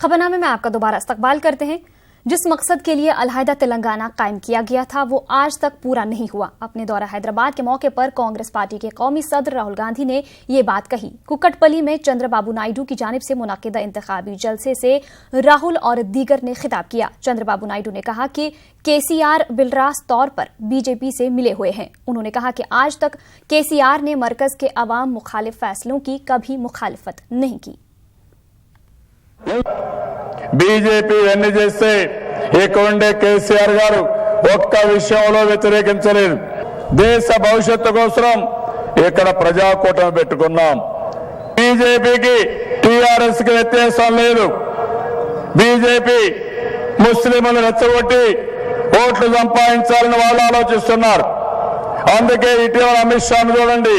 खबरनामे में आपका दोबारा इस्तकबाल करते हैं। जिस मकसद के लिए अलहदा तेलंगाना कायम किया गया था वो आज तक पूरा नहीं हुआ। अपने दौरा हैदराबाद के मौके पर कांग्रेस पार्टी के कौमी सदर राहुल गांधी ने ये बात कही। कुक्कटपल्ली में चंद्रबाबू नायडू की जानिब से मुनक्किदा इंतखाबी जलसे से राहुल और दीगर ने खिताब किया। चंद्रबाबू नायडू ने कहा कि केसीआर बिलरास तौर पर बीजेपी से मिले हुए हैं। उन्होंने कहा कि आज तक केसीआर ने मरकज के अवाम मुखालिफ फैसलों की कभी मुखालिफत नहीं की। బీజేపీ ఎన్ని చేస్తే ఇక్కడ ఉండే కేసీఆర్ గారు ఒక్క విషయంలో వ్యతిరేకించలేదు. దేశ భవిష్యత్తు కోసం ఇక్కడ ప్రజాకూటమి పెట్టుకున్నాం. బీజేపీకి టీఆర్ఎస్ కి వ్యత్యాసం లేదు. బీజేపీ ముస్లింలను రెచ్చగొట్టి ఓట్లు సంపాదించాలని వాళ్ళు ఆలోచిస్తున్నారు. అందుకే ఇటీవల అమిత్ షాను చూడండి,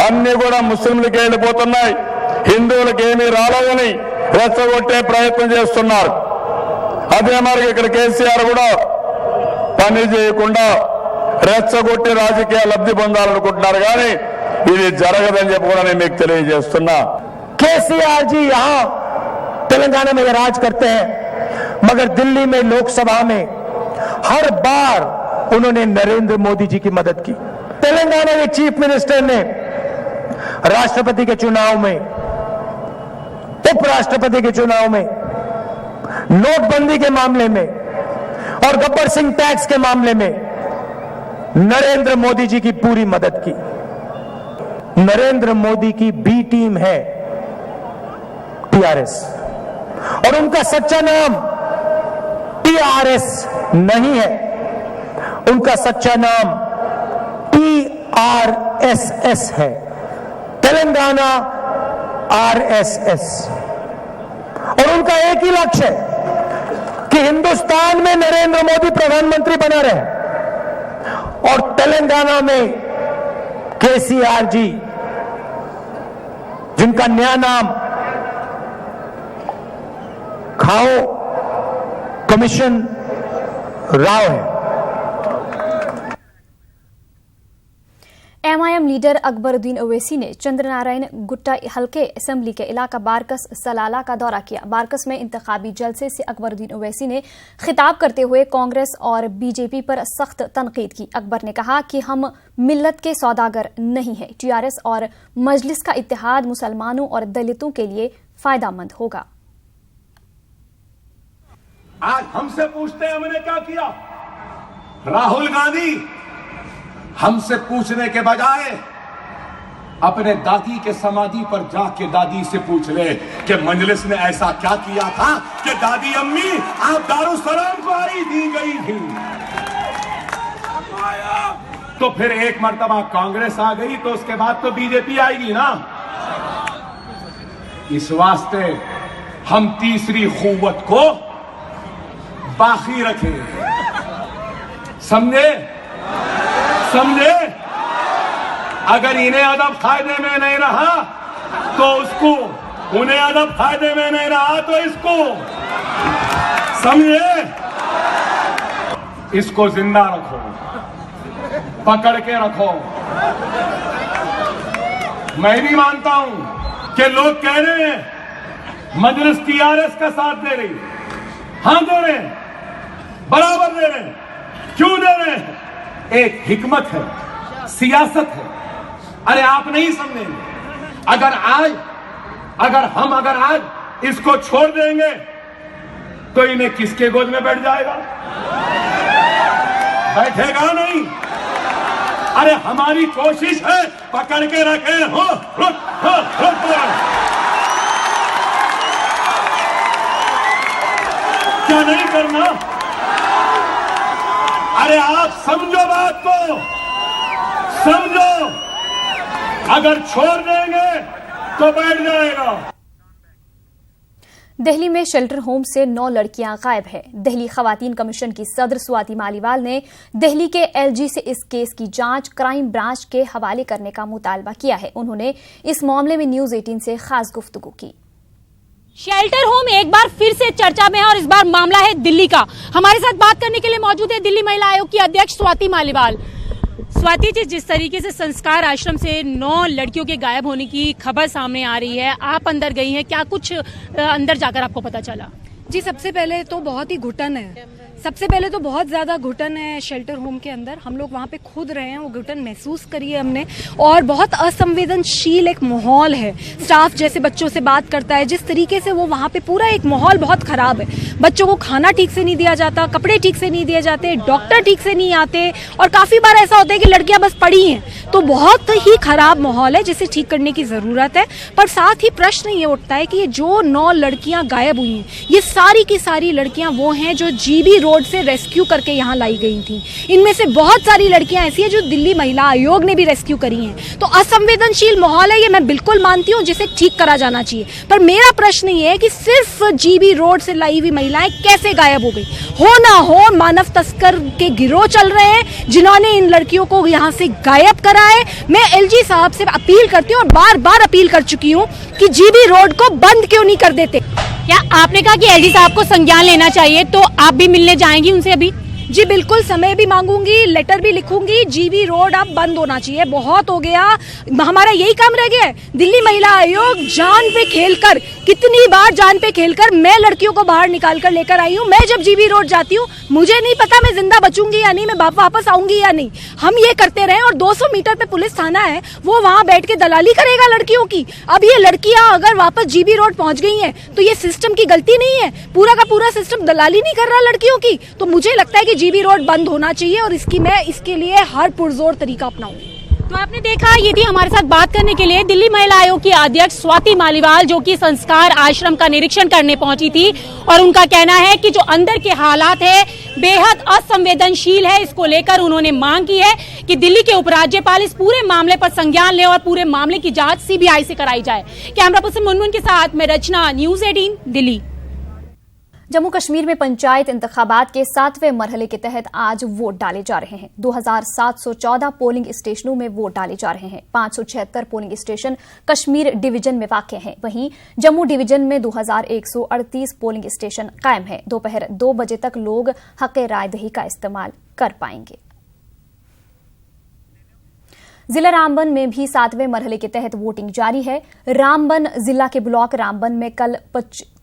అన్ని కూడా ముస్లింలకి వెళ్ళిపోతున్నాయి, హిందువులకు ఏమీ రాలేదని రెచ్చగొట్టే ప్రయత్నం చేస్తున్నారు. అదే మరి ఇక్కడ కేసీఆర్ కూడా పని చేయకుండా రెచ్చగొట్టి రాజకీయ లబ్ధి పొందాలనుకుంటున్నారు. కానీ ఇది జరగదని చెప్పి కూడా నేను మీకు తెలియజేస్తున్నా. केसीआर जी यहाँ तेलंगाना में राज करते हैं, मगर दिल्ली में लोकसभा में हर बार उन्होंने नरेंद्र मोदी जी की मदद की। तेलंगाना के चीफ मिनिस्टर ने राष्ट्रपति के चुनाव में, उपराष्ट्रपति के चुनाव में, नोटबंदी के मामले में और गब्बर सिंह टैक्स के मामले में नरेंद्र मोदी जी की पूरी मदद की। नरेंद्र मोदी की बी टीम है टीआरएस और उनका सच्चा नाम टीआरएस नहीं है, उनका सच्चा नाम टीआरएसएस है, तेलंगाना आरएसएस। और उनका एक ही लक्ष्य है कि हिंदुस्तान में नरेंद्र मोदी प्रधानमंत्री बना रहे और तेलंगाना में केसीआर जी, जिनका नया नाम खाओ कमीशन राव है। एमआईएम लीडर अकबरुद्दीन ओवैसी ने चंद्रनारायण गुट्टा हल्के असेंबली के इलाका बारकस सलाला का दौरा किया। बारकस में इंतखाबी जलसे से अकबरुद्दीन ओवैसी ने खिताब करते हुए कांग्रेस और बीजेपी पर सख्त तनकीद की। अकबर ने कहा कि हम मिल्लत के सौदागर नहीं हैं। टीआरएस और मजलिस का इत्तेहाद मुसलमानों और दलितों के लिए फायदेमंद होगा। आज हमसे पूछते हैं हमने क्या किया। राहुल गांधी हमसे पूछने के बजाय अपने दादी के समाधि पर जाके दादी से पूछ ले कि मजलिस ने ऐसा क्या किया था कि दादी अम्मी आप दारुसलाम को आई दी गई थी। तो फिर एक मर्तबा कांग्रेस आ गई तो उसके बाद तो बीजेपी आएगी ना। इस वास्ते हम तीसरी कुव्वत को बाकी रखें। समझे? अगर इन्हें अदब फायदे में नहीं रहा तो उसको, उन्हें अदब फायदे में नहीं रहा तो इसको, समझे? इसको जिंदा रखो, पकड़ के रखो। मैं भी मानता हूं कि लोग कह रहे हैं मजलिस टीआरएस का साथ दे रही। हां दे रहे हैं, बराबर दे रहे हैं। क्यों दे रहे हैं? एक हिकमत है, सियासत है। अरे आप नहीं समझेंगे। अगर हम आज इसको छोड़ देंगे तो इन्हें किसके गोद में बैठ जाएगा? बैठेगा नहीं। अरे हमारी कोशिश है पकड़ के रखे हो। क्या नहीं करना? अरे आप समझो बात को, समझो। अगर छोड़ देंगे तो बैठ जाएगा। दिल्ली में शेल्टर होम से 9 लड़कियां गायब हैं। दिल्ली खवातीन कमीशन की सदर स्वाति मालीवाल ने दिल्ली के एलजी से इस केस की जांच क्राइम ब्रांच के हवाले करने का मुतालबा किया है। उन्होंने इस मामले में न्यूज 18 से खास गुफ्तगू की। शेल्टर होम एक बार फिर से चर्चा में है और इस बार मामला है दिल्ली का। हमारे साथ बात करने के लिए मौजूद है दिल्ली महिला आयोग की अध्यक्ष स्वाति मालीवाल। स्वाति जी, जिस तरीके से संस्कार आश्रम से 9 लड़कियों के गायब होने की खबर सामने आ रही है, आप अंदर गई हैं, क्या कुछ अंदर जाकर आपको पता चला? जी, सबसे पहले तो बहुत ही घुटन है, सबसे पहले तो बहुत ज़्यादा घुटन है शेल्टर होम के अंदर। हम लोग वहाँ पे खुद रहे हैं, वो घुटन महसूस करी है हमने, और बहुत असंवेदनशील एक माहौल है। स्टाफ जैसे बच्चों से बात करता है, जिस तरीके से वो वहाँ पे पूरा एक माहौल बहुत ख़राब है। बच्चों को खाना ठीक से नहीं दिया जाता, कपड़े ठीक से नहीं दिए जाते, डॉक्टर ठीक से नहीं आते, और काफ़ी बार ऐसा होता है कि लड़कियाँ बस पड़ी हैं। तो बहुत ही ख़राब माहौल है जिसे ठीक करने की ज़रूरत है। पर साथ ही प्रश्न ये उठता है कि ये जो 9 लड़कियाँ गायब हुई हैं, ये सारी की सारी लड़कियाँ वो हैं जो जीबी रोड से रेस्क्यू करके यहाँ लाई गई थी। इनमें से बहुत सारी लड़कियां ऐसी हैं जो दिल्ली महिला आयोग ने भी रेस्क्यू करी हैं। तो असंवेदनशील माहौल है, ये मैं बिल्कुल मानती हूँ, जिसे ठीक करा जाना चाहिए। पर मेरा प्रश्न ये है कि सिर्फ जीबी रोड से लाई हुई महिलाएं कैसे गायब हो गई? हो ना हो, मानव तस्कर के गिरोह चल रहे हैं जिन्होंने इन लड़कियों को यहाँ से गायब करा है। मैं एलजी साहब से अपील करती हूँ, और बार बार अपील कर चुकी हूँ कि जीबी रोड को बंद क्यों नहीं कर देते। क्या आपने कहा कि एलजी साहब को संज्ञान लेना चाहिए, तो आप भी मिलने जाएंगी उनसे अभी? जी बिल्कुल, समय भी मांगूंगी, लेटर भी लिखूंगी। जीबी रोड अब बंद होना चाहिए, बहुत हो गया। हमारा यही काम रह गया है। दिल्ली महिला आयोग जान पे खेलकर, कितनी बार जान पे खेलकर मैं लड़कियों को बाहर निकाल कर लेकर आई हूँ। मैं जब जीबी रोड जाती हूँ, मुझे नहीं पता मैं जिंदा बचूंगी या नहीं, मैं वापस आऊंगी या नहीं। हम ये करते रहे, और 200 मीटर पे पुलिस थाना है, वो वहाँ बैठ के दलाली करेगा लड़कियों की। अब ये लड़कियां अगर वापस जीबी रोड पहुंच गई हैं, तो ये सिस्टम की गलती नहीं है, पूरा का पूरा सिस्टम दलाली नहीं कर रहा लड़कियों की। तो मुझे लगता है कि जीबी रोड बंद होना चाहिए, और मैं इसके लिए हर पुरजोर तरीका अपनाऊंगी। तो आपने देखा, ये थी हमारे साथ बात करने के लिए दिल्ली महिला आयोग की अध्यक्ष स्वाति मालीवाल, जो कि संस्कार आश्रम का निरीक्षण करने पहुंची थी। और उनका कहना है कि जो अंदर के हालात है बेहद असंवेदनशील है। इसको लेकर उन्होंने मांग की है कि दिल्ली के उपराज्यपाल इस पूरे मामले पर संज्ञान ले और पूरे मामले की जांच सीबीआई से कराई जाए। कैमरा पर्सन मुनमुन के साथ मैं रचना, न्यूज़ 18 दिल्ली। जम्मू कश्मीर में पंचायत इंतखाबात के 7वें मरहले के तहत आज वोट डाले जा रहे हैं। 2714 पोलिंग स्टेशनों में वोट डाले जा रहे हैं। 576 पोलिंग स्टेशन कश्मीर डिवीजन में वाक़ हैं। वहीं जम्मू डिवीजन में 2138 पोलिंग स्टेशन कायम है। दोपहर 2 बजे तक लोग हक़ राय दही का इस्तेमाल कर पाएंगे। जिला रामबन में भी 7वें मरहले के तहत वोटिंग जारी है। रामबन जिला के ब्लॉक रामबन में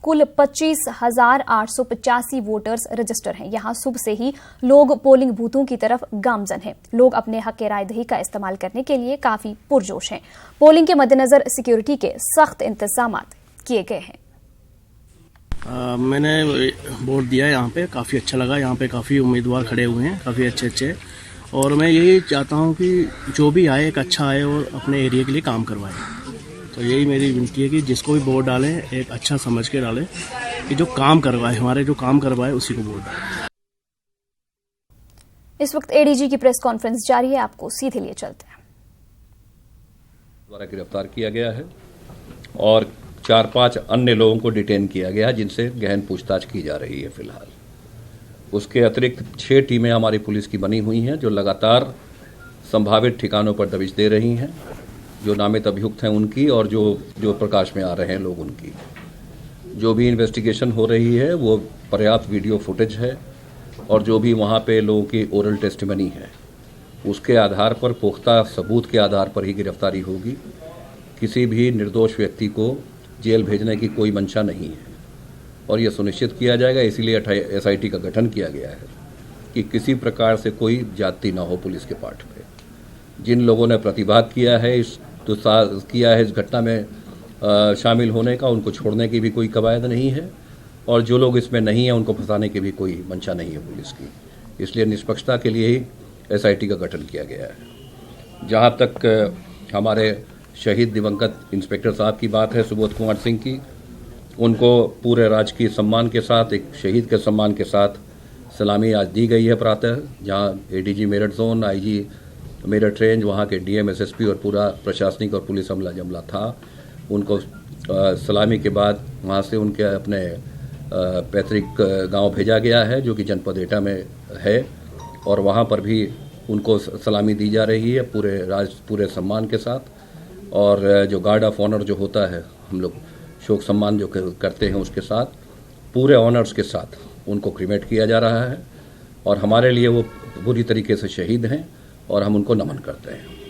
कुल 25,885 वोटर्स रजिस्टर हैं। यहां सुबह से ही लोग पोलिंग बूथों की तरफ गामजन हैं। लोग अपने हक़ राय दही का इस्तेमाल करने के लिए काफी पुरजोश हैं। पोलिंग के मद्देनजर सिक्योरिटी के सख्त इंतजाम किए गए हैं। मैंने वोट दिया है यहाँ पे, काफ़ी अच्छा लगा। यहाँ पे काफ़ी उम्मीदवार खड़े हुए हैं, काफ़ी अच्छे, और मैं यही चाहता हूँ कि जो भी आए एक अच्छा आए और अपने एरिया के लिए काम करवाए। तो यही मेरी विनती है कि जिसको भी वोट डालें एक अच्छा समझ के डालें, कि जो काम करवाए, हमारे जो काम करवाए उसी को वोट डालें। इस वक्त एडीजी की प्रेस कॉन्फ्रेंस जारी है, आपको सीधे लिए चलते हैं। द्वारा गिरफ्तार किया गया है और 4-5 अन्य लोगों को डिटेन किया गया है, जिनसे गहन पूछताछ की जा रही है फिलहाल। उसके अतिरिक्त 6 टीमें हमारी पुलिस की बनी हुई हैं, जो लगातार संभावित ठिकानों पर दबिश दे रही हैं, जो नामित अभियुक्त हैं उनकी, और जो प्रकाश में आ रहे हैं लोग उनकी। जो भी इन्वेस्टिगेशन हो रही है वो पर्याप्त वीडियो फुटेज है, और जो भी वहाँ पे लोगों की ओरल टेस्टिमनी है, उसके आधार पर, पुख्ता सबूत के आधार पर ही गिरफ्तारी होगी। किसी भी निर्दोष व्यक्ति को जेल भेजने की कोई मंशा नहीं है, और यह सुनिश्चित किया जाएगा, इसीलिए SIT का गठन किया गया है कि किसी प्रकार से कोई ज्यादती ना हो पुलिस के पार्ट पे। जिन लोगों ने प्रतिवाद किया है इस घटना में शामिल होने का, उनको छोड़ने की भी कोई कवायद नहीं है, और जो लोग इसमें नहीं हैं उनको फंसाने की भी कोई मंशा नहीं है पुलिस की। इसलिए निष्पक्षता के लिए ही SIT का गठन किया गया है। जहाँ तक हमारे शहीद दिवंगत इंस्पेक्टर साहब की बात है, सुबोध कुमार सिंह की, उनको पूरे राजकीय सम्मान के साथ, एक शहीद के सम्मान के साथ सलामी आज दी गई है प्रातः, जहां ADG Meerut zone, IG Meerut range, वहां के DM, SSP और पूरा प्रशासनिक और पुलिस अमला जमला था। उनको सलामी के बाद वहां से उनके अपने पैतृक गांव भेजा गया है, जो कि जनपद एटा में है, और वहां पर भी उनको सलामी दी जा रही है पूरे सम्मान के साथ। और जो गार्ड ऑफ ऑनर जो होता है, हम लोग शोक सम्मान जो करते हैं, उसके साथ पूरे ऑनर्स के साथ उनको क्रिमेट किया जा रहा है। और हमारे लिए वो पूरी तरीके से शहीद हैं, और हम उनको नमन करते हैं।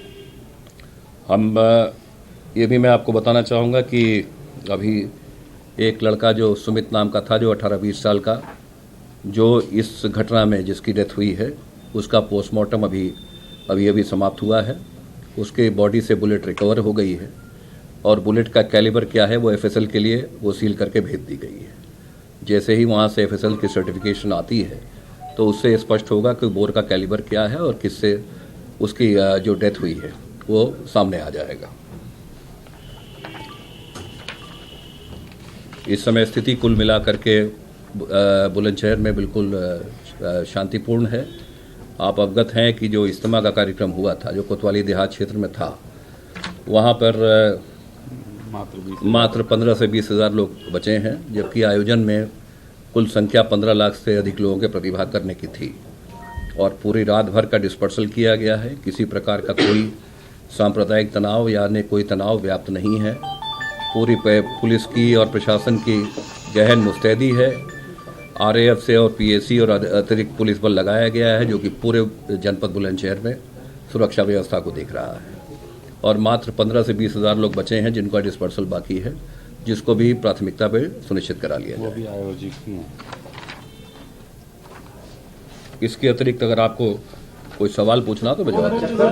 ये भी मैं आपको बताना चाहूँगा कि अभी एक लड़का जो सुमित नाम का था, जो 18-20 साल का, जो इस घटना में जिसकी डेथ हुई है, उसका पोस्टमार्टम अभी समाप्त हुआ है। उसके बॉडी से बुलेट रिकवर हो गई है और बुलेट का कैलिबर क्या है वो एफएसएल के लिए वो सील करके भेज दी गई है। जैसे ही वहाँ से एफएसएल की सर्टिफिकेशन आती है तो उससे स्पष्ट होगा कि बोर का कैलिबर क्या है और किससे उसकी जो डेथ हुई है वो सामने आ जाएगा। इस समय स्थिति कुल मिलाकर के बुलंदशहर में बिल्कुल शांतिपूर्ण है। आप अवगत हैं कि जो इज्तिमा का कार्यक्रम हुआ था, जो कोतवाली देहात क्षेत्र में था, वहाँ पर मात्र 15 से 20 हज़ार लोग बचे हैं, जबकि आयोजन में कुल संख्या 15 लाख से अधिक लोगों के प्रतिभाग करने की थी और पूरी रात भर का डिस्पर्सल किया गया है। किसी प्रकार का कोई सांप्रदायिक तनाव या अन्य कोई तनाव व्याप्त नहीं है। पूरी पुलिस की और प्रशासन की गहन मुस्तैदी है। आरएएफ से और पीएसी और अतिरिक्त पुलिस बल लगाया गया है, जो कि पूरे जनपद बुलंदशहर में सुरक्षा व्यवस्था को देख रहा है और मात्र 15 से 20 हज़ार लोग बचे हैं जिनका डिस्पर्सल बाकी है, जिसको भी प्राथमिकता पर सुनिश्चित करा लिया जाए। वो भी आयोजित हैं। इसके अतिरिक्त अगर आपको कोई सवाल पूछना तो मैं जवाब दूंगा।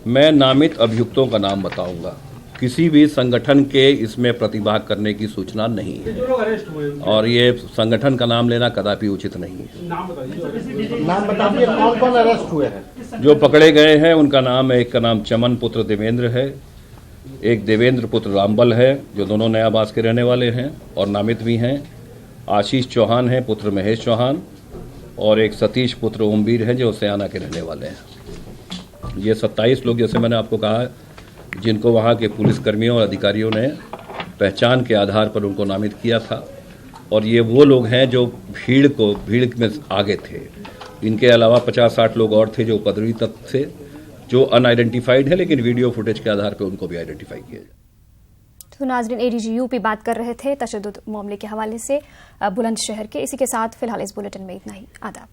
मैं नामित अभियुक्तों का नाम बताऊंगा। किसी भी संगठन के इसमें प्रतिभाग करने की सूचना नहीं है और ये संगठन का नाम लेना कदापि उचित नहीं है। नाम बताइए, कौन कौन अरेस्ट हुए हैं? जो पकड़े गए हैं उनका नाम है, एक का नाम चमन पुत्र देवेंद्र है, एक देवेंद्र पुत्र रामबल है, जो दोनों नयाबास के रहने वाले हैं और नामित भी हैं। आशीष चौहान है, पुत्र महेश चौहान, और एक सतीश पुत्र ओमवीर है, जो सयाना के रहने वाले हैं। ये 27 लोग, जैसे मैंने आपको कहा, जिनको वहाँ के पुलिसकर्मियों और अधिकारियों ने पहचान के आधार पर उनको नामित किया था और ये वो लोग हैं जो भीड़ में आगे थे। इनके अलावा 50-60 लोग और थे जो उपद्रवी तत्व थे, जो अनआइडेंटिफाइड है, लेकिन वीडियो फुटेज के आधार पर उनको भी आइडेंटिफाई किया जाए। तो नाजरीन, एडीजी यूपी बात कर रहे थे तशद्दुद मामले के हवाले से बुलंदशहर के। इसी के साथ फिलहाल इस बुलेटिन में इतना ही। आदाब।